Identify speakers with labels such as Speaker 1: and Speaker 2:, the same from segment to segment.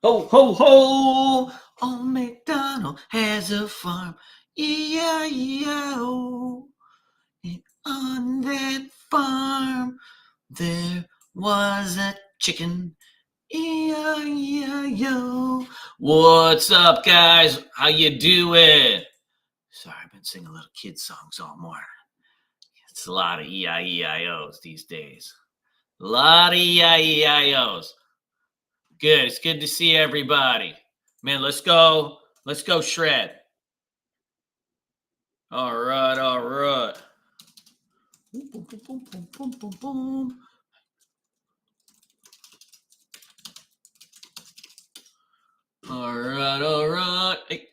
Speaker 1: Ho, ho, ho! Old MacDonald has a farm. E-I-E-I-O. And on that farm there was a chicken. E-I-E-I-O. What's up, guys? How you doing? Sorry, I've been singing little kid songs all morning. It's a lot of E-I-E-I-O's these days. A lot of E-I-E-I-O's. Good. It's good to see everybody. Man, let's go. Let's go shred. All right, all right. Boom, boom, boom, boom, boom, boom, boom, boom. All right, all right. Hey,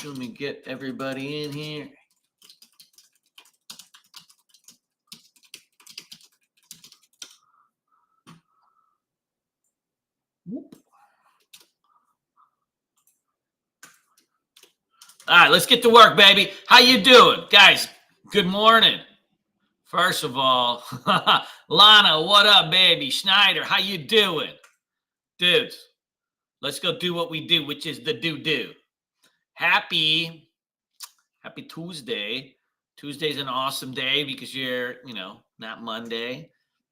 Speaker 1: let me get everybody in here. Whoop. All right, let's get to work, baby. How you doing, guys? Good morning. First of all, Lana, what up, baby? Schneider, how you doing? Dudes, let's go do what we do, which is the do. Happy Tuesday. Tuesday's an awesome day because you're, not Monday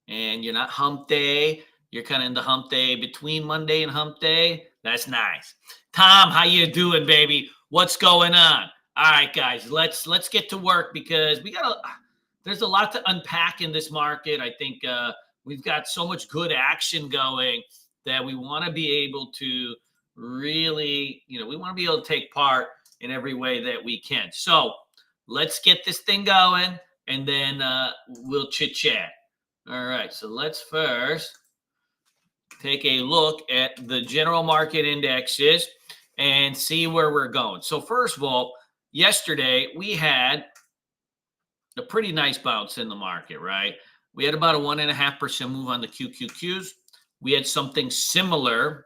Speaker 1: and you're not hump day. You're kind of in the hump day between Monday and hump day. That's nice. Tom, how you doing, baby? What's going on? All right, guys, let's get to work because there's a lot to unpack in this market. I think we've got so much good action going that we want to be able to really, we want to be able to take part in every way that we can. So let's get this thing going and then we'll chit chat. All right, so let's first take a look at the general market indexes and see where we're going. So first of all, yesterday we had a pretty nice bounce in the market, right? We had about a 1.5% move on the QQQs. We had something similar.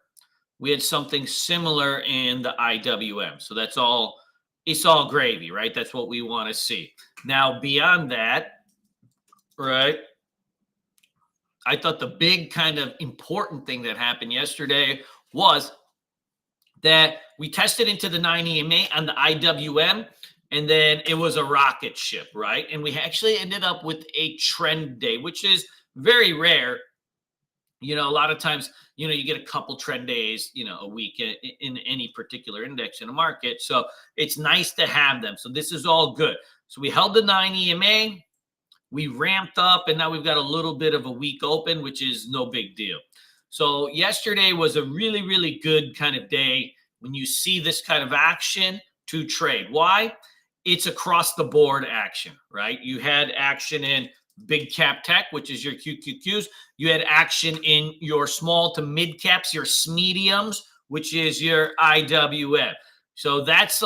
Speaker 1: We had something similar in the IWM. So that's all. It's all gravy, right? That's what we want to see. Now, beyond that, right? I thought the big kind of important thing that happened yesterday was that we tested into the 9 EMA on the IWM, and then it was a rocket ship, right? And we actually ended up with a trend day, which is very rare. A lot of times, you get a couple trend days, a week in any particular index in a market. So it's nice to have them. So this is all good. So we held the 9 EMA, we ramped up, and now we've got a little bit of a weak open, which is no big deal. So yesterday was a really, really good kind of day when you see this kind of action to trade. Why? It's across the board action, right? You had action in big cap tech, which is your QQQs. You had action in your small to mid caps, your SMEDIUMs, which is your IWM. So that's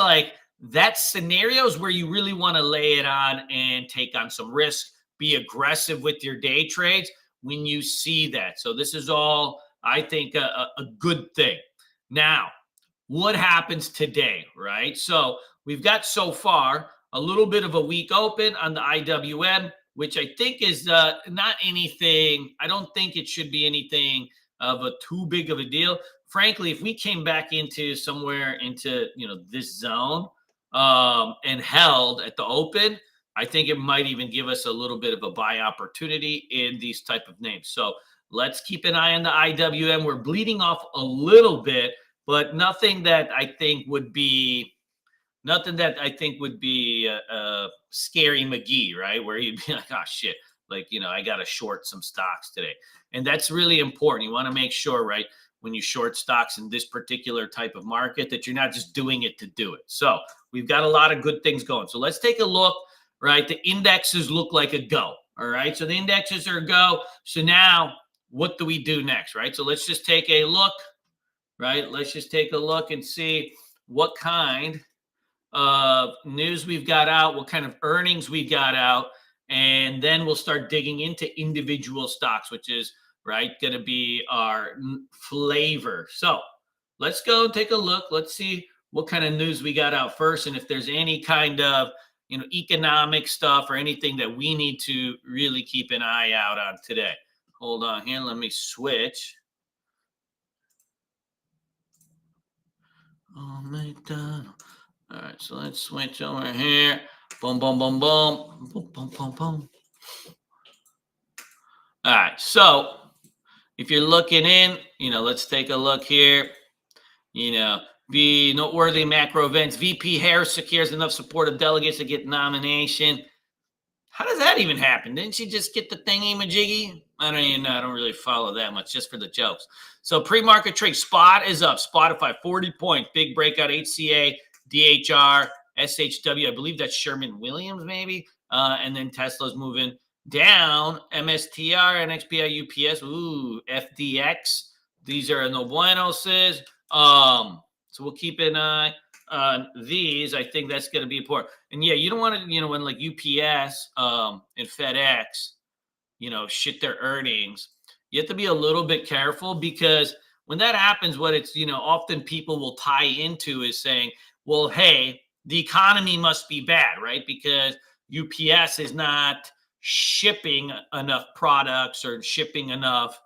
Speaker 1: scenarios where you really want to lay it on and take on some risk, be aggressive with your day trades when you see that. So this is all, I think, a good thing. Now, what happens today, right? So we've got so far a little bit of a weak open on the IWM, which I think is not anything. I don't think it should be anything of a too big of a deal. Frankly, if we came back into somewhere into this zone and held at the open, I think it might even give us a little bit of a buy opportunity in these type of names. So let's keep an eye on the IWM. We're bleeding off a little bit, but nothing that I think would be Scary McGee, right? Where you'd be like, oh shit, I got to short some stocks today. And that's really important. You want to make sure, right, when you short stocks in this particular type of market, that you're not just doing it to do it. So we've got a lot of good things going. So let's take a look, right? The indexes look like a go. All right. So the indexes are a go. So now what do we do next, right? So let's just take a look, right? Let's just take a look and see what kind of news we've got out, what kind of earnings we got out, and then we'll start digging into individual stocks, which is going to be our flavor. So let's go take a look. Let's see what kind of news we got out first, and if there's any kind of economic stuff or anything that we need to really keep an eye out on today. Hold on here. Let me switch. Oh, McDonald. All right, so let's switch over here. Boom, boom, boom, boom. Boom, boom, boom, boom. All right, so if you're looking in, let's take a look here. Be noteworthy macro events. VP Harris secures enough support of delegates to get nomination. How does that even happen? Didn't she just get the thingy majiggy? I don't even know. I don't really follow that much, just for the jokes. So pre-market trade, Spot is up. Spotify, 40 points. Big breakout, HCA, DHR, SHW. I believe that's Sherman-Williams, maybe. And then Tesla's moving down. MSTR, NXPI, UPS. Ooh, FDX. These are no buenos. So we'll keep an eye on these. I think that's going to be important. And yeah, you don't want to, when like UPS and FedEx, shit their earnings, you have to be a little bit careful, because when that happens, what it's, often people will tie into is saying, well, hey, the economy must be bad, right? Because UPS is not shipping enough products or shipping enough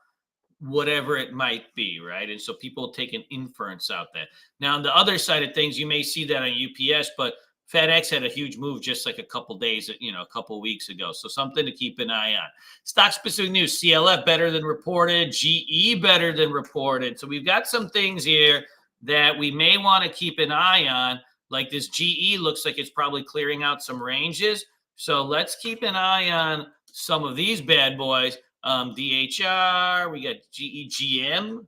Speaker 1: whatever it might be, right? And so people take an inference out there. Now, on the other side of things, you may see that on UPS, but FedEx had a huge move just like a couple days, a couple weeks ago. So something to keep an eye on. Stock specific news: CLF better than reported, GE better than reported. So we've got some things here that we may want to keep an eye on. Like this GE looks like it's probably clearing out some ranges. So let's keep an eye on some of these bad boys. DHR, we got GEGM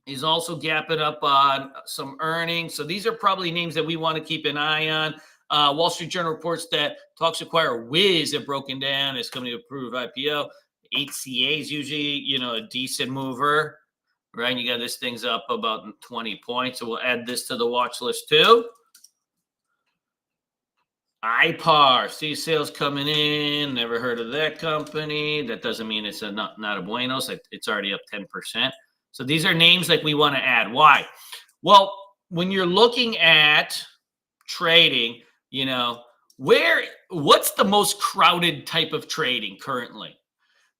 Speaker 1: is also gapping up on some earnings. So these are probably names that we want to keep an eye on. Wall Street Journal reports that talks acquire Wiz have broken down as company to approve IPO. HCA is usually, a decent mover, right? You got this thing's up about 20 points. So we'll add this to the watch list too. IPAR, see sales coming in. Never heard of that company. That doesn't mean it's not a buenos. It's already up 10%. So these are names like we want to add. Why? Well, when you're looking at trading, what's the most crowded type of trading currently?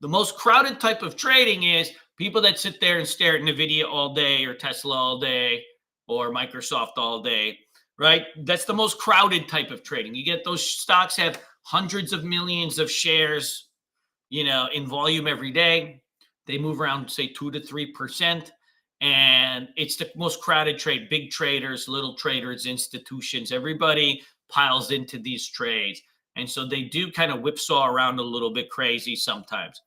Speaker 1: The most crowded type of trading is people that sit there and stare at NVIDIA all day, or Tesla all day, or Microsoft all day, right? That's the most crowded type of trading. You get those stocks have hundreds of millions of shares, in volume every day. They move around, say, 2 to 3%. And it's the most crowded trade. Big traders, little traders, institutions, everybody piles into these trades. And so they do kind of whipsaw around a little bit crazy sometimes.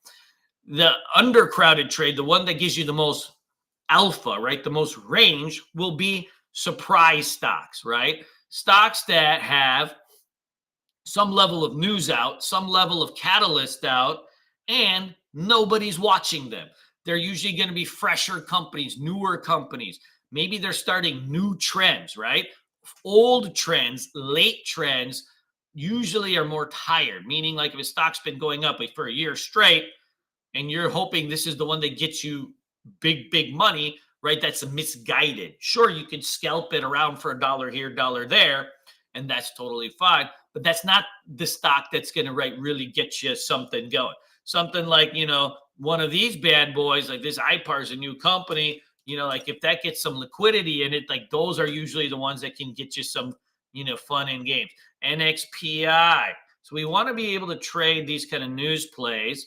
Speaker 1: The undercrowded trade, the one that gives you the most alpha, right? The most range, will be surprise stocks, right? Stocks that have some level of news out, some level of catalyst out, and nobody's watching them. They're usually going to be fresher companies, newer companies. Maybe they're starting new trends, right? Old trends, late trends usually are more tired, meaning like if a stock's been going up for a year straight and you're hoping this is the one that gets you big money, right? That's misguided. Sure, you can scalp it around for $1 here, $1 there, and that's totally fine. But that's not the stock that's going to really get you something going. Something like, one of these bad boys, like this IPAR is a new company, like if that gets some liquidity in it, like those are usually the ones that can get you some, fun in games. NXPI. So we want to be able to trade these kind of news plays.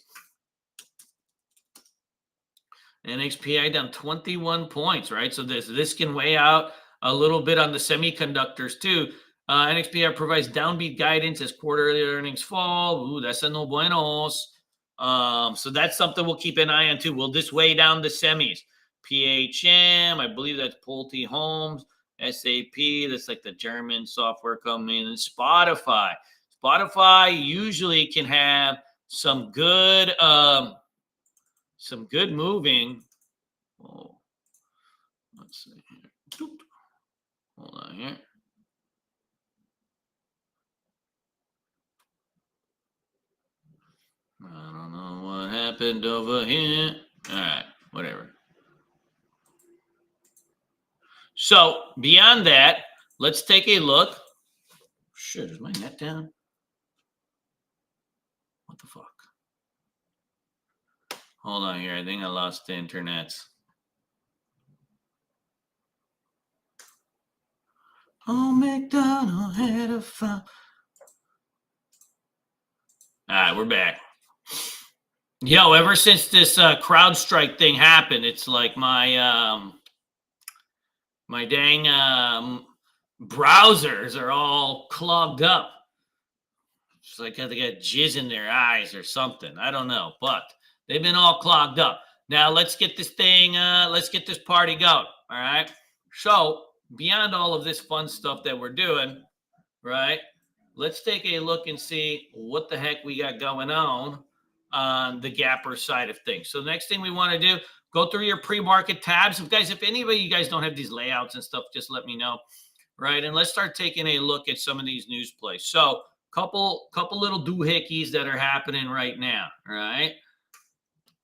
Speaker 1: NXPI down 21 points, right? So this can weigh out a little bit on the semiconductors too. NXPI provides downbeat guidance as quarterly earnings fall. Ooh, that's a no buenos. So that's something we'll keep an eye on too. Will this weigh down the semis? PHM, I believe that's Pulte Homes. SAP, that's like the German software company. And then Spotify. Spotify usually can have some good moving. Oh, let's see here. Hold on here. I don't know what happened over here. All right, whatever. So beyond that, let's take a look. Shit, is my net down? What the fuck? Hold on here. I think I lost the internet. Old MacDonald had a farm. All right, we're back. Yo, ever since this CrowdStrike thing happened, it's like my my dang browsers are all clogged up. It's like they got jizz in their eyes or something. I don't know, but they've been all clogged up. Now let's get this thing. Let's get this party going. All right. So beyond all of this fun stuff that we're doing, right? Let's take a look and see what the heck we got going on the Gapper side of things. So the next thing we want to do, go through your pre-market tabs. If anybody you guys don't have these layouts and stuff, just let me know, right? And let's start taking a look at some of these news plays. So couple little doohickeys that are happening right now, all right?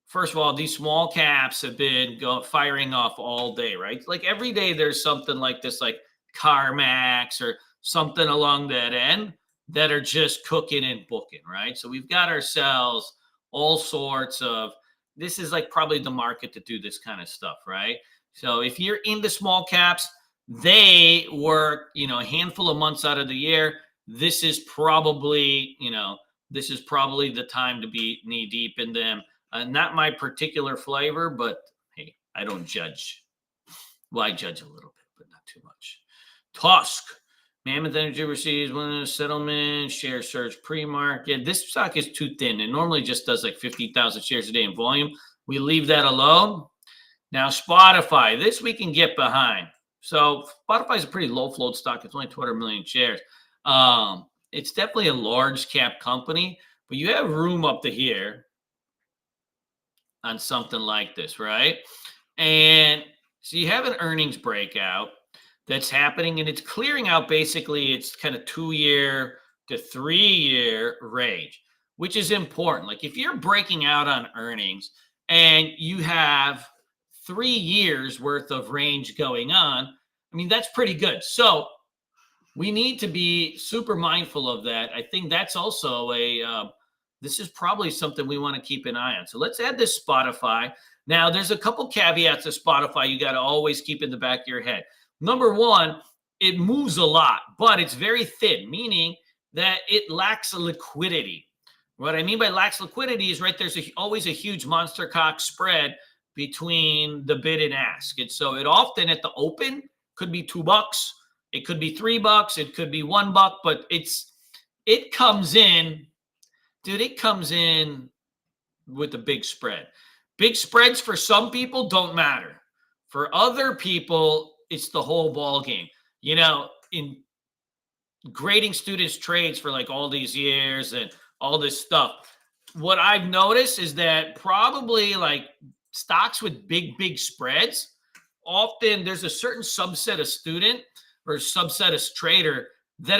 Speaker 1: First of all, these small caps have been firing off all day, right? Like every day there's something like this, like CarMax or something along that end that are just cooking and booking, right? So we've got ourselves all sorts of, this is like probably the market to do this kind of stuff, right? So if you're in the small caps, they work, a handful of months out of the year. This is probably, the time to be knee deep in them. Not my particular flavor, but hey, I don't judge. Well, I judge a little bit, but not too much. Tusk. Mammoth Energy receives one settlement, share surge pre-market. This stock is too thin. It normally just does like 50,000 shares a day in volume. We leave that alone. Now, Spotify. This we can get behind. So Spotify is a pretty low float stock. It's only 200 million shares. It's definitely a large cap company, but you have room up to here on something like this, right? And so you have an earnings breakout that's happening, and it's clearing out basically its kind of 2-year to 3-year range, which is important. Like if you're breaking out on earnings and you have 3 years worth of range going on, I mean, that's pretty good. So we need to be super mindful of that. I think that's also this is probably something we want to keep an eye on. So let's add this Spotify. Now, there's a couple caveats to Spotify you got to always keep in the back of your head. Number one, it moves a lot, but it's very thin, meaning that it lacks a liquidity. What I mean by lacks liquidity is, right, there's always a huge monster cock spread between the bid and ask. And so it often at the open could be $2. It could be $3. It could be $1, but it comes in. Dude, it comes in with a big spread. Big spreads for some people don't matter. For other people, it's the whole ball game. In grading students' trades for like all these years and all this stuff, what I've noticed is that probably like stocks with big spreads, often there's a certain subset of student or subset of trader that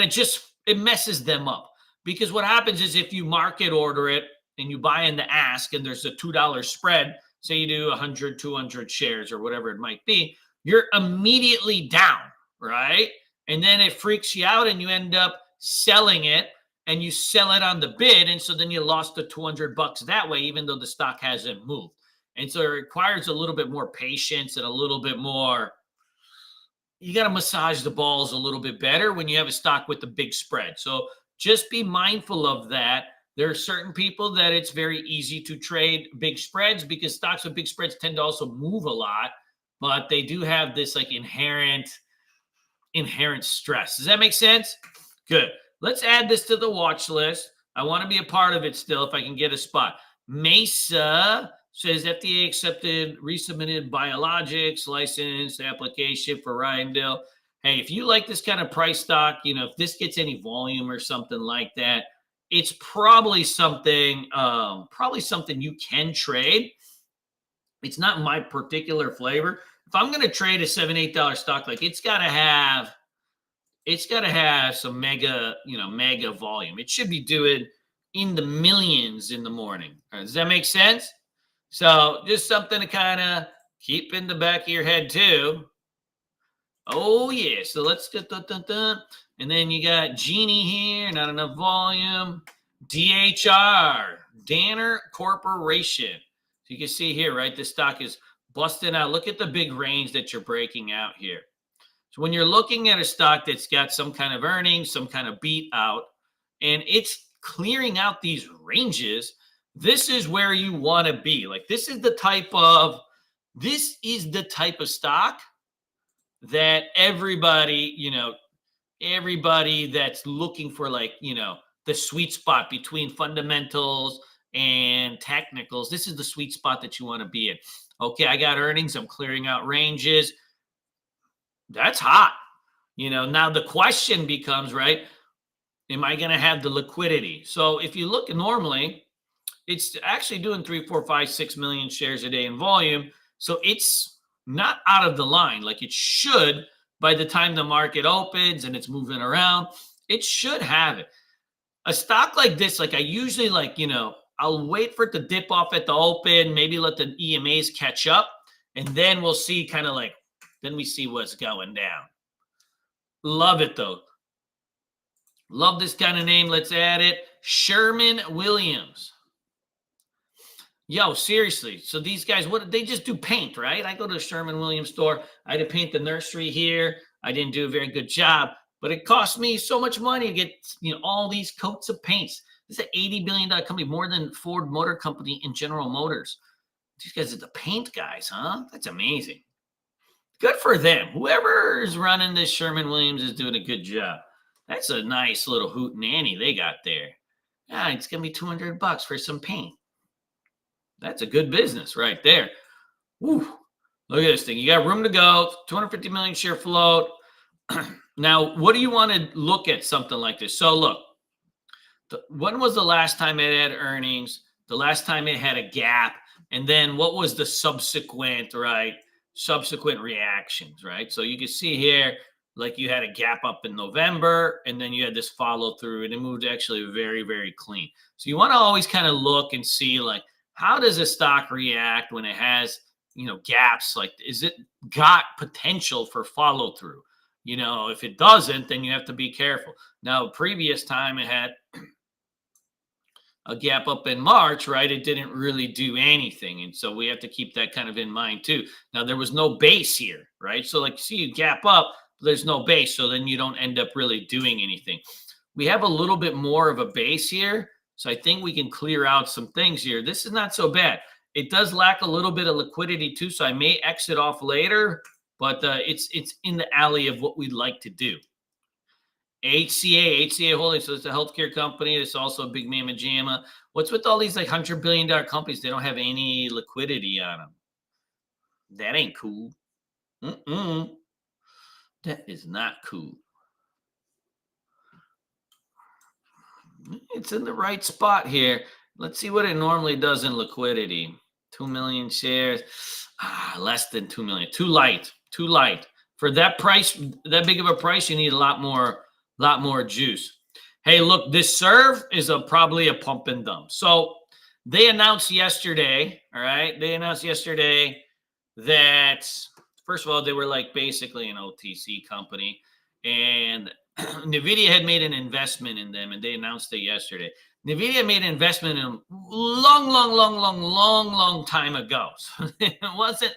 Speaker 1: it messes them up. Because what happens is if you market order it and you buy in the ask and there's a $2 spread, say you do 100, 200 shares or whatever it might be, you're immediately down, right? And then it freaks you out and you end up selling it and you sell it on the bid. And so then you lost the $200 that way, even though the stock hasn't moved. And so it requires a little bit more patience and a little bit more, you got to massage the balls a little bit better when you have a stock with a big spread. So just be mindful of that. There are certain people that it's very easy to trade big spreads because stocks with big spreads tend to also move a lot, but they do have this like inherent stress. Does that make sense? Good. Let's add this to the watch list. I want to be a part of it still if I can get a spot. Mesa says FDA accepted resubmitted biologics license application for Ryandale. Hey, if you like this kind of price stock, if this gets any volume or something like that, it's probably something you can trade. It's not my particular flavor. If I'm going to trade a $7, $8 stock, like it's got to have some mega volume. It should be doing in the millions in the morning. Does that make sense? So just something to kind of keep in the back of your head too. Oh, yeah. So let's get and then you got Genie here, not enough volume. DHR, Danner Corporation. So you can see here, right? This stock is busting out. Look at the big range that you're breaking out here. So when you're looking at a stock that's got some kind of earnings, some kind of beat out, and it's clearing out these ranges, this is where you want to be. Like this is the type of stock that everybody that's looking for the sweet spot between fundamentals and technicals. This is the sweet spot that you want to be in. Okay, I got earnings, I'm clearing out ranges. That's hot. Now the question becomes, right? Am I going to have the liquidity? So if you look normally, it's actually doing 3, 4, 5, 6 million shares a day in volume. So it's not out of the line like it should. By the time the market opens and it's moving around, it should have it. A stock like this, like I usually I'll wait for it to dip off at the open, maybe let the EMAs catch up, and then we'll see then we see what's going down. Love it though. Love this kind of name. Let's add it. Sherwin-Williams. Yo, seriously. So these guys, they just do paint, right? I go to a Sherwin-Williams store. I had to paint the nursery here. I didn't do a very good job, but it cost me so much money to get, all these coats of paints. This is an $80 billion company, more than Ford Motor Company and General Motors. These guys are the paint guys, huh? That's amazing. Good for them. Whoever is running this Sherwin-Williams is doing a good job. That's a nice little hootenanny they got there. Yeah, it's going to be $200 for some paint. That's a good business right there. Woo. Look at this thing. You got room to go. 250 million share float. Now, what do you want to look at something like this? So look, when was the last time it had earnings? The last time it had a gap? And then what was the subsequent reactions, right? So you can see here, like you had a gap up in November, and then you had this follow through, and it moved actually very, very clean. So you want to always kind of look and see, like, how does a stock react when it has, gaps? Like, is it got potential for follow through? If it doesn't, then you have to be careful. Now, previous time it had a gap up in March, right? It didn't really do anything. And so we have to keep that kind of in mind too. Now, there was no base here, right? So like, see, you gap up, there's no base. So then you don't end up really doing anything. We have a little bit more of a base here. So I think we can clear out some things here. This is not so bad. It does lack a little bit of liquidity too. So I may exit off later, but it's in the alley of what we'd like to do. HCA Holdings. So it's a healthcare company. It's also a big mamma jamma. What's with all these like $100 billion companies? They don't have any liquidity on them. That ain't cool. That is not cool. It's in the right spot here. Let's see what it normally does in liquidity. 2 million shares. Less than 2 million. Too light. For that price, that big of a price, you need a lot more juice. Hey, look, this serve is probably a pump and dump. So they announced yesterday, all right? They announced yesterday that, first of all, they were like basically an OTC company, and NVIDIA had made an investment in them, and they announced it yesterday. NVIDIA made an investment in them long time ago. So it wasn't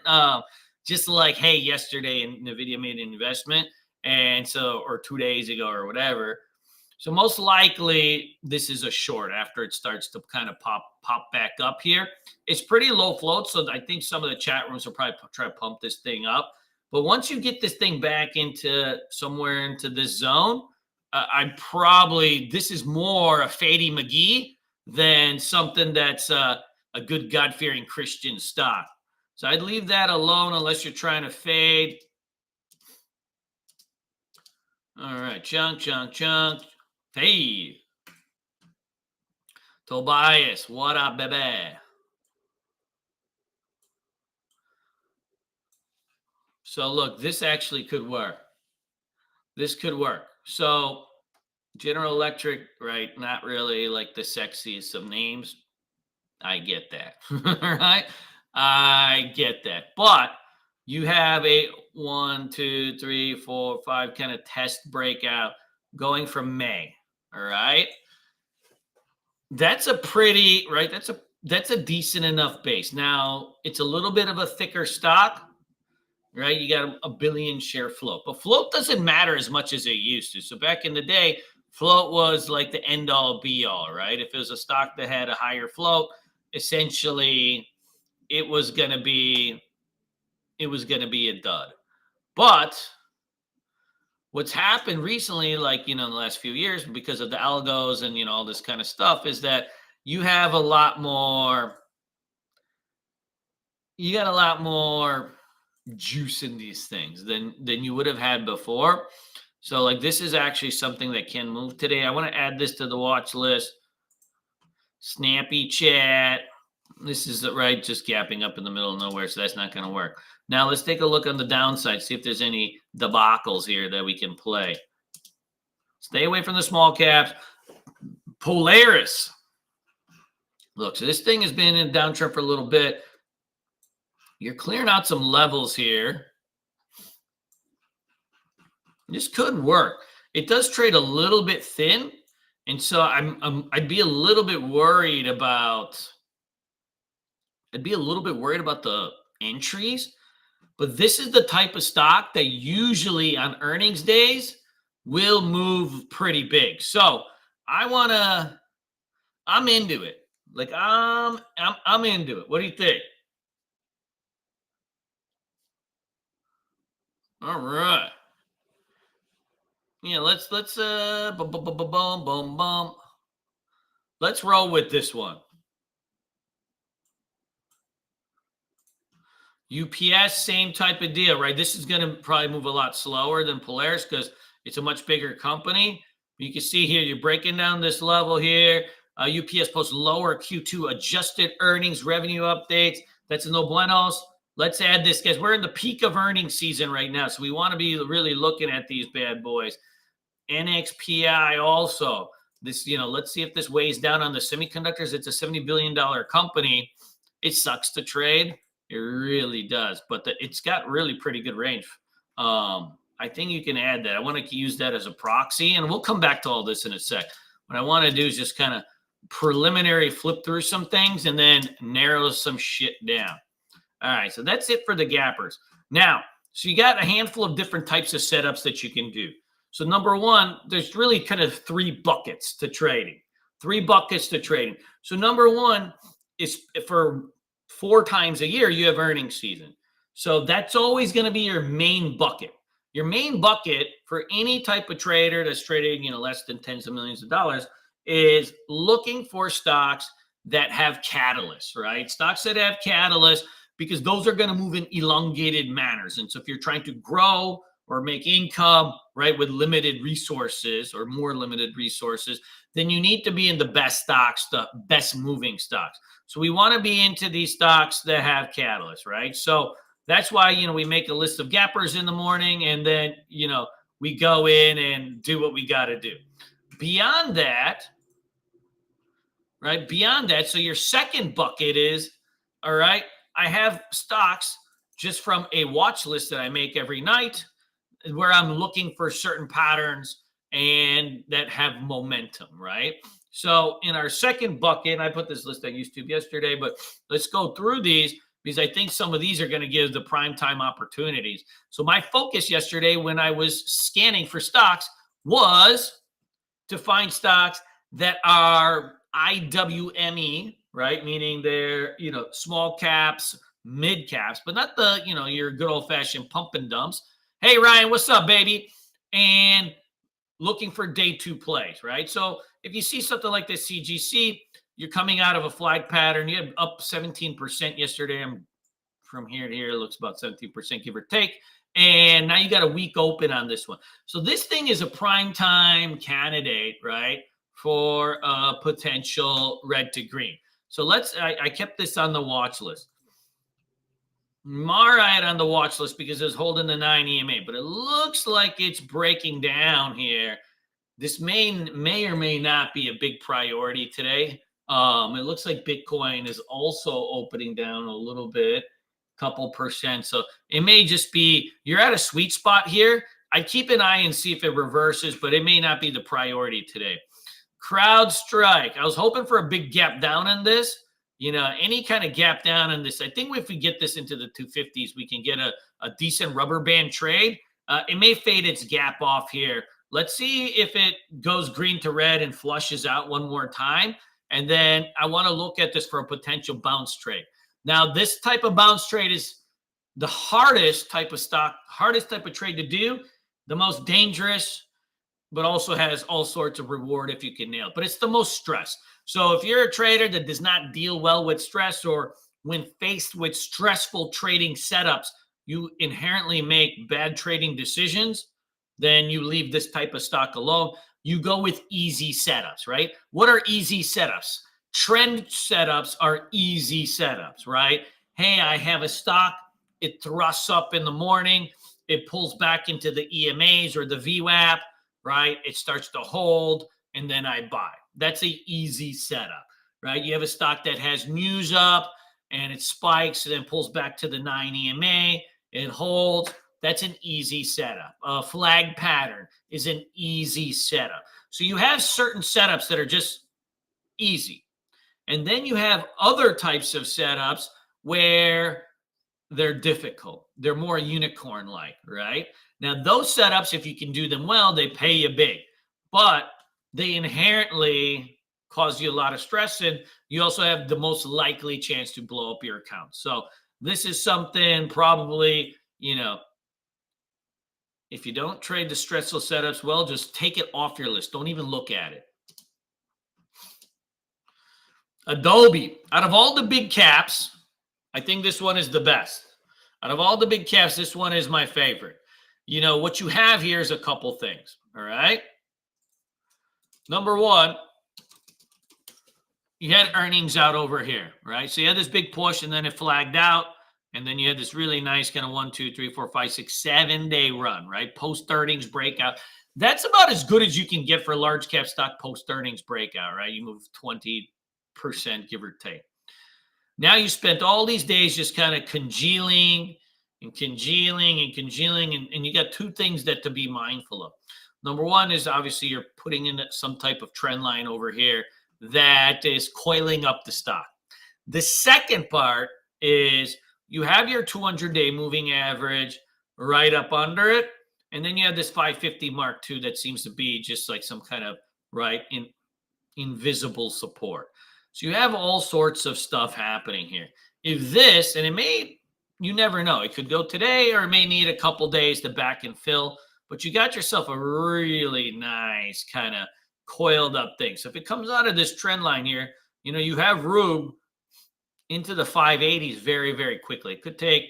Speaker 1: just like, hey, yesterday NVIDIA made an investment, and so, or 2 days ago or whatever. So most likely this is a short after it starts to kind of pop back up here. It's pretty low float, so I think some of the chat rooms will probably try to pump this thing up. But once you get this thing back into somewhere into this zone, this is more a Fady McGee than something that's a good God-fearing Christian stock. So I'd leave that alone unless you're trying to fade. All right, chunk. Fade. Tobias, what up, baby? So look, this actually could work. This could work. So General Electric, right? Not really like the sexiest of names. I get that. Right? I get that. But you have a 1, 2, 3, 4, 5 kind of test breakout going from May. All right. That's a pretty, right? That's a decent enough base. Now, it's a little bit of a thicker stock. right? You got a billion share float, but float doesn't matter as much as it used to. So back in the day, float was like the end all be all, right? If it was a stock that had a higher float, essentially it was going to be a dud. But what's happened recently, like, in the last few years, because of the algos and, all this kind of stuff, is that you have a lot more juice in these things than you would have had before. So like this is actually something that can move today. I want to add this to the watch list. Snappy chat. This is right, just gapping up in the middle of nowhere, so that's not going to work. Now let's take a look on the downside, see if there's any debacles here that we can play. Stay away from the small caps. Polaris. Look, so this thing has been in downtrend for a little bit. You're clearing out some levels here. This could work. It does trade a little bit thin, and so I'd be a little bit worried about. The entries, but this is the type of stock that usually on earnings days will move pretty big. So I'm into it. Like I'm into it. What do you think? All right. Yeah, let's boom, boom, boom, boom. Let's roll with this one. UPS, same type of deal, right? This is going to probably move a lot slower than Polaris because it's a much bigger company. You can see here, you're breaking down this level here. UPS posts lower Q2 adjusted earnings revenue updates. That's a no buenos. Let's add this, guys. We're in the peak of earnings season right now, so we want to be really looking at these bad boys. NXPI also. This, let's see if this weighs down on the semiconductors. It's a $70 billion company. It sucks to trade. It really does, but it's got really pretty good range. I think you can add that. I want to use that as a proxy, and we'll come back to all this in a sec. What I want to do is just kind of preliminary flip through some things and then narrow some shit down. All right, so that's it for the gappers. Now, so you got a handful of different types of setups that you can do. So number one, there's really kind of three buckets to trading. So number one is for 4 times a year, you have earnings season. So that's always going to be your main bucket. Your main bucket for any type of trader that's trading, less than tens of millions of dollars is looking for stocks that have catalysts, right? Stocks that have catalysts, because those are going to move in elongated manners. And so if you're trying to grow or make income, right, with limited resources or more limited resources, then you need to be in the best stocks, the best moving stocks. So we want to be into these stocks that have catalysts, right? So that's why, we make a list of gappers in the morning, and then, we go in and do what we got to do. Beyond that, right? So your second bucket is, all right, I have stocks just from a watch list that I make every night where I'm looking for certain patterns and that have momentum, right? So in our second bucket, I put this list on YouTube yesterday, but let's go through these because I think some of these are going to give the prime time opportunities. So my focus yesterday when I was scanning for stocks was to find stocks that are IWME, right? Meaning they're, small caps, mid caps, but not the, your good old fashioned pump and dumps. Hey, Ryan, what's up, baby? And looking for day 2 plays, right? So if you see something like this CGC, you're coming out of a flag pattern. You had up 17% yesterday. From here to here, it looks about 17%, give or take. And now you got a week open on this one. So this thing is a prime time candidate, right, for a potential red to green. So I kept this on the watch list. Mara I had on the watch list because it was holding the 9 EMA, but it looks like it's breaking down here. This may or may not be a big priority today. It looks like Bitcoin is also opening down a little bit, couple percent. So it may just be you're at a sweet spot here. I'd keep an eye and see if it reverses, but it may not be the priority today. CrowdStrike. I was hoping for a big gap down in this, any kind of gap down on this. I think if we get this into the 250s, we can get a decent rubber band trade. It may fade its gap off here. Let's see if it goes green to red and flushes out one more time. And then I want to look at this for a potential bounce trade. Now, this type of bounce trade is the hardest type of stock, hardest type of trade to do, the most dangerous, but also has all sorts of reward if you can nail it. But it's the most stress. So if you're a trader that does not deal well with stress, or when faced with stressful trading setups, you inherently make bad trading decisions, then you leave this type of stock alone. You go with easy setups, right? What are easy setups? Trend setups are easy setups, right? Hey, I have a stock. It thrusts up in the morning. It pulls back into the EMAs or the VWAP, right? It starts to hold, and then I buy. That's an easy setup, right? You have a stock that has news up, and it spikes, and then pulls back to the 9 EMA. It holds. That's an easy setup. A flag pattern is an easy setup. So you have certain setups that are just easy. And then you have other types of setups where they're difficult. They're more unicorn-like, right? Now, those setups, if you can do them well, they pay you big. But they inherently cause you a lot of stress, and you also have the most likely chance to blow up your account. So this is something probably, if you don't trade the stressful setups, well, just take it off your list. Don't even look at it. Adobe. Out of all the big caps, I think this one is the best. Out of all the big caps, this one is my favorite. What you have here is a couple things, all right? Number one, you had earnings out over here, right? So you had this big push, and then it flagged out. And then you had this really nice kind of 1, 2, 3, 4, 5, 6, 7-day run, right? Post-earnings breakout. That's about as good as you can get for a large cap stock post-earnings breakout, right? You move 20%, give or take. Now you spent all these days just kind of congealing, and you got two things that to be mindful of. Number one is obviously you're putting in some type of trend line over here that is coiling up the stock. The second part is you have your 200-day moving average right up under it, and then you have this 550 mark too that seems to be just like some kind of invisible support. So you have all sorts of stuff happening here. If this, and you never know, it could go today, or it may need a couple days to back and fill, but you got yourself a really nice kind of coiled up thing. So if it comes out of this trend line here, you have room into the 580s very, very quickly. It could take,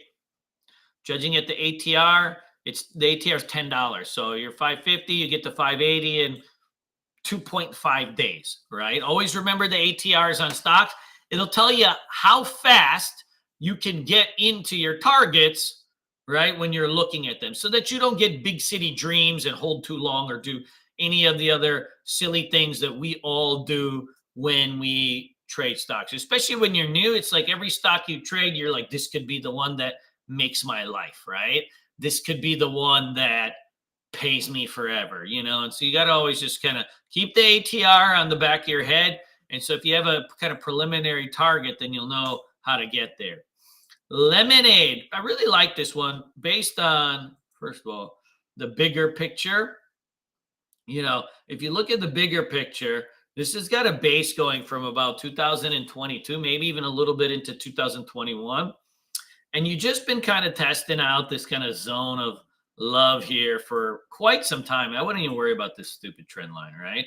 Speaker 1: judging at the ATR, the ATR is $10. So you're 550, you get to 580 in 2.5 days, right? Always remember the ATRs on stocks. It'll tell you how fast you can get into your targets, right, when you're looking at them, so that you don't get big city dreams and hold too long, or do any of the other silly things that we all do when we trade stocks, especially when you're new. It's like every stock you trade, you're like, this could be the one that makes my life, right? This could be the one that pays me forever, and so you got to always just kind of keep the ATR on the back of your head. And so if you have a kind of preliminary target, then you'll know how to get there. Lemonade. I really like this one based on, first of all, the bigger picture. If you look at the bigger picture, this has got a base going from about 2022, maybe even a little bit into 2021. And you've just been kind of testing out this kind of zone of love here for quite some time. I wouldn't even worry about this stupid trend line, right?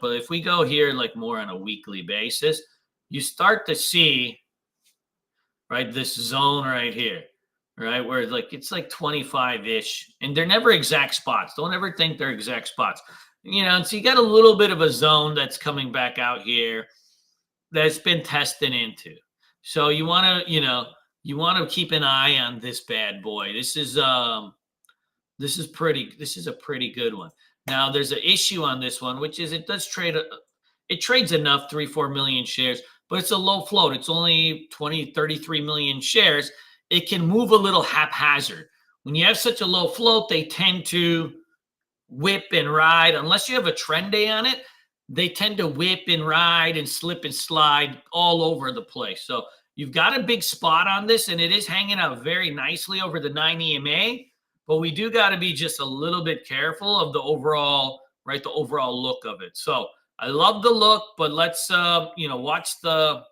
Speaker 1: But if we go here like more on a weekly basis, you start to see, right, this zone right here, right, where it's like 25-ish, and they're never exact spots. Don't ever think they're exact spots. And so you got a little bit of a zone that's coming back out here that's been testing into. So you want to keep an eye on this bad boy. This is a pretty good one. Now there's an issue on this one, which is it trades enough 3-4 million shares, but it's a low float. It's only 33 million shares. It can move a little haphazard. When you have such a low float, they tend to whip and ride. Unless you have a trend day on it, they tend to whip and ride and slip and slide all over the place. So you've got a big spot on this, and it is hanging out very nicely over the 9 EMA, but we do got to be just a little bit careful of the overall, right, the overall look of it. So I love the look, but let's watch the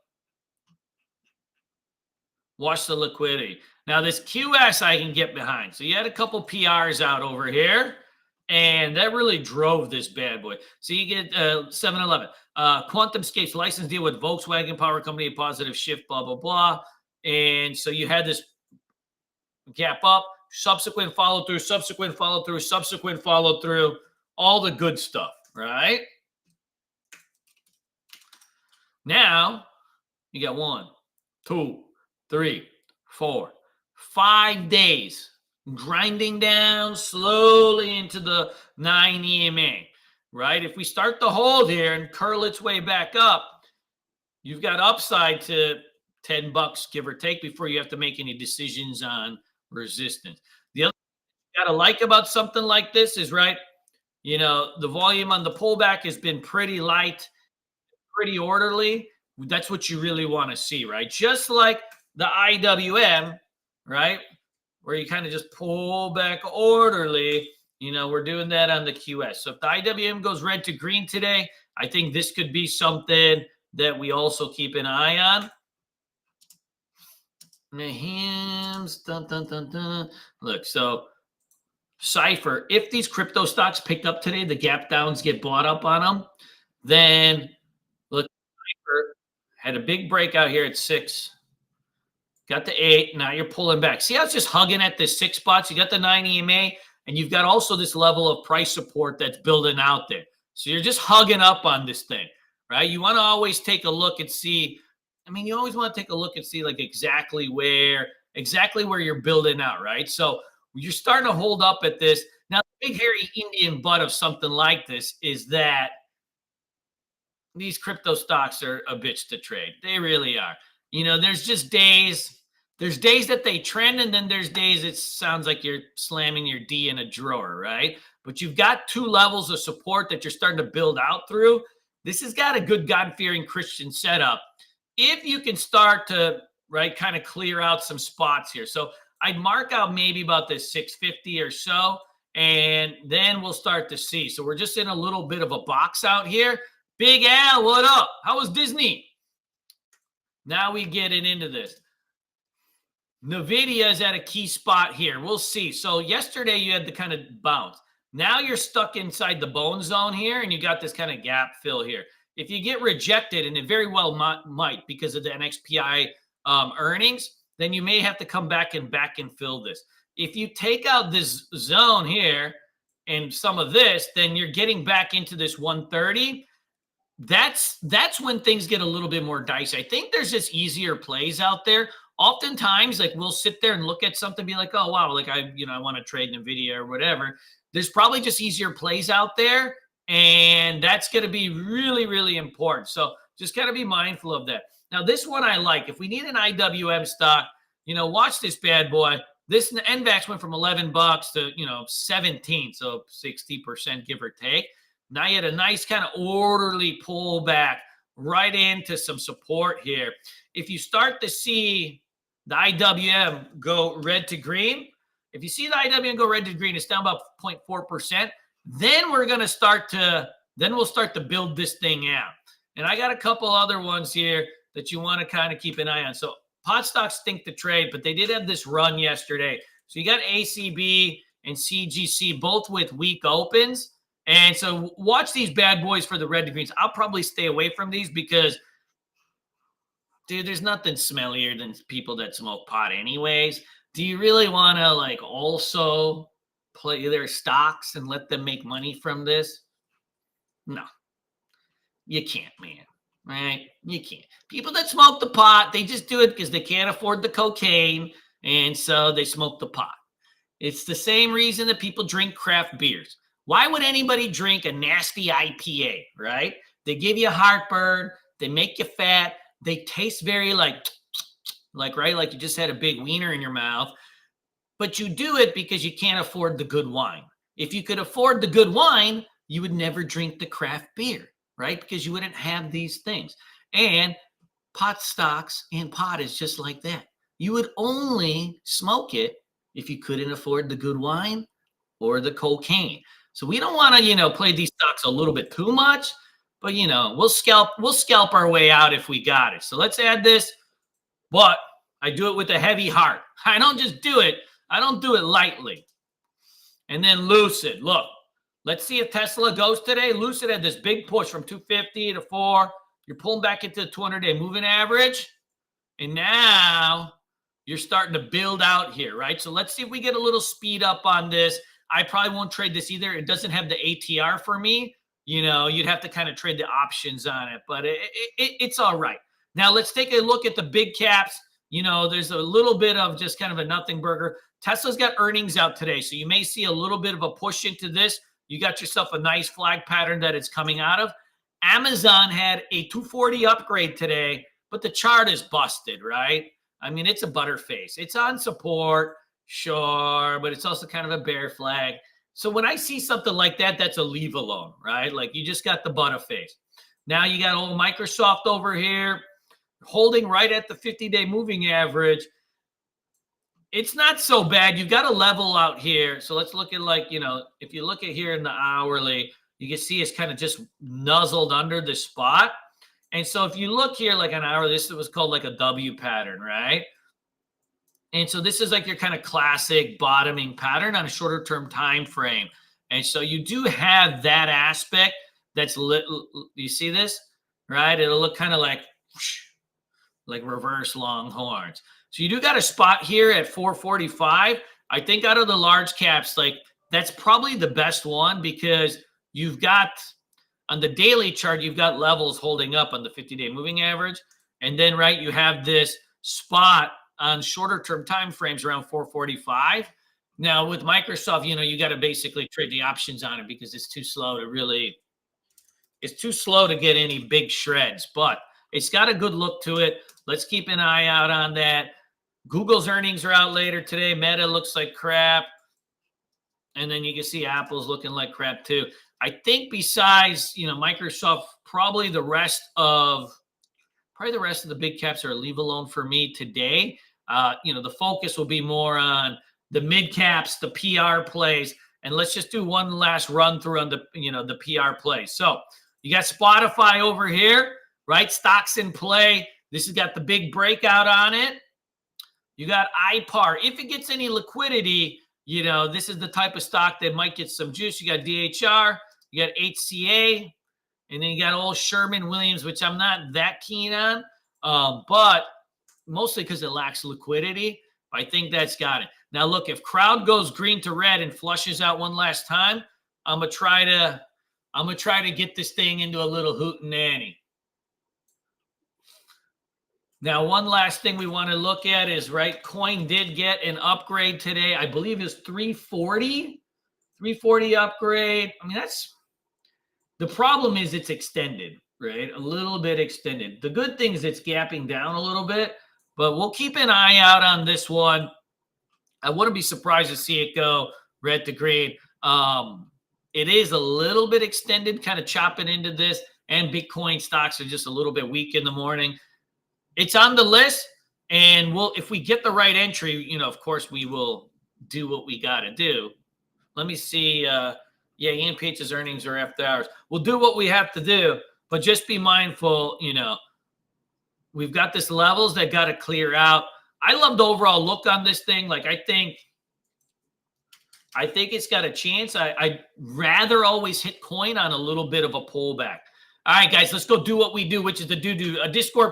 Speaker 1: liquidity. Now this QS I can get behind. So you had a couple PRs out over here, and that really drove this bad boy. So you get 7-Eleven. QuantumScape's license deal with Volkswagen Power Company, a positive shift, blah, blah, blah. And so you had this gap up, subsequent follow through, subsequent follow through, subsequent follow through, all the good stuff, right? Now you got 1, 2, 3, 4, 5 days grinding down slowly into the 9 EMA, right? If we start to hold here and curl its way back up, you've got upside to $10, give or take, before you have to make any decisions on resistance. The other thing you got to like about something like this is, right, the volume on the pullback has been pretty light, pretty orderly. That's what you really want to see, right? Just like the IWM, right, where you kind of just pull back orderly. We're doing that on the QS. So if the IWM goes red to green today, I think this could be something that we also keep an eye on. Nahims, dun, dun, dun, dun. Look, so Cypher, if these crypto stocks pick up today, the gap downs get bought up on them, then look, Cypher had a big breakout here at 6. Got the 8. Now you're pulling back. See how it's just hugging at the 6 spots? You got the 9 EMA, and you've got also this level of price support that's building out there. So you're just hugging up on this thing, right? You want to always take a look and see. You always want to take a look and see like exactly where you're building out, right? So you're starting to hold up at this. Now, the big hairy Indian butt of something like this is that these crypto stocks are a bitch to trade. They really are. There's just days. There's days that they trend, and then there's days it sounds like you're slamming your D in a drawer, right? But you've got 2 levels of support that you're starting to build out through. This has got a good God-fearing Christian setup. If you can start to, right, kind of clear out some spots here. So I'd mark out maybe about this 650 or so, and then we'll start to see. So we're just in a little bit of a box out here. Big Al, what up? How was Disney? Now we get into this. NVIDIA is at a key spot here. We'll see. So yesterday you had the kind of bounce. Now you're stuck inside the bone zone here, and you got this kind of gap fill here. If you get rejected, and it very well might because of the NXPI earnings, then you may have to come back and fill this. If you take out this zone here and some of this, then you're getting back into this 130. That's when things get a little bit more dicey. I think there's just easier plays out there. Oftentimes, like, we'll sit there and look at something, be like, oh wow, like I want to trade NVIDIA or whatever. There's probably just easier plays out there, and that's going to be really, really important. So just got to be mindful of that. Now, this one I like. If we need an IWM stock, watch this bad boy. This NVAX went from $11 to 17, so 60% give or take. Now you had a nice kind of orderly pullback right into some support here. If you start to see the IWM go red to green, if you see the IWM go red to green, it's down about 0.4%. Then we'll start to build this thing out. And I got a couple other ones here that you want to kind of keep an eye on. So pot stocks stink to trade, but they did have this run yesterday. So you got ACB and CGC both with weak opens. And so watch these bad boys for the red to greens. I'll probably stay away from these because, dude, there's nothing smellier than people that smoke pot anyways. Do you really want to like also play their stocks and let them make money from this? No, you can't, man. Right? You can't. People that smoke the pot, they just do it because they can't afford the cocaine, and so they smoke the pot. It's the same reason that people drink craft beers. Why would anybody drink a nasty IPA, right? They give you heartburn. They make you fat. They taste very like right, like you just had a big wiener in your mouth. But you do it because you can't afford the good wine. If you could afford the good wine, you would never drink the craft beer, right? Because you wouldn't have these things. And pot stocks and pot is just like that. You would only smoke it if you couldn't afford the good wine or the cocaine. So we don't want to, play these stocks a little bit too much, but we'll scalp our way out if we got it. So let's add this, but I do it with a heavy heart. I don't just do it. I don't do it lightly. And then Lucid. Look, let's see if Tesla goes today. Lucid had this big push from 250 to 4. You're pulling back into the 200-day moving average. And now you're starting to build out here, right? So let's see if we get a little speed up on this. I probably won't trade this either. It doesn't have the ATR for me. You'd have to kind of trade the options on it, but it's all right. Now let's take a look at the big caps. There's a little bit of just kind of a nothing burger. Tesla's got earnings out today, so you may see a little bit of a push into this. You got yourself a nice flag pattern that it's coming out of. Amazon had a 240 upgrade today, but the chart is busted, right? I mean, it's a butterface. It's on support, sure, but it's also kind of a bear flag. So when I see something like that, that's a leave alone, right? Like you just got the butterface. Now you got old Microsoft over here holding right at the 50-day moving average. It's not so bad. You've got a level out here. So let's look at if you look at here in the hourly, you can see it's kind of just nuzzled under the spot. And so if you look here like an hour, this was called like a W pattern, right? And so this is like your kind of classic bottoming pattern on a shorter term time frame. And so you do have that aspect that's you see this, right? It'll look kind of like reverse long horns. So you do got a spot here at 445. I think out of the large caps, that's probably the best one because you've got on the daily chart, you've got levels holding up on the 50-day moving average. And then, right, you have this spot on shorter term time frames around 445. Now with Microsoft, you got to basically trade the options on it because it's too slow to get any big shreds, but it's got a good look to it. Let's keep an eye out on that. Google's earnings are out later today. Meta looks like crap. And then you can see Apple's looking like crap too. I think besides, Microsoft, probably the rest of the big caps are a leave alone for me today. The focus will be more on the mid caps, the PR plays, and let's just do one last run through on the PR plays. So you got Spotify over here, right? Stocks in play. This has got the big breakout on it. You got IPAR. If it gets any liquidity, this is the type of stock that might get some juice. You got DHR, you got HCA, and then you got old Sherman-Williams, which I'm not that keen on, but mostly because it lacks liquidity. I think that's got it. Now, look, if crowd goes green to red and flushes out one last time, I'm gonna try to get this thing into a little hootenanny. Now, one last thing we want to look at is, right, coin did get an upgrade today. I believe it's 340 upgrade. I mean, the problem is it's extended, right? A little bit extended. The good thing is it's gapping down a little bit, but we'll keep an eye out on this one. I wouldn't be surprised to see it go red to green. It is a little bit extended, kind of chopping into this, and Bitcoin stocks are just a little bit weak in the morning. It's on the list, and if we get the right entry, of course, we will do what we got to do. Let me see. EMPH's earnings are after hours. We'll do what we have to do, but just be mindful, we've got this levels that got to clear out. I love the overall look on this thing. I think it's got a chance. I'd rather always hit coin on a little bit of a pullback. All right, guys, let's go do what we do, which is to do a Discord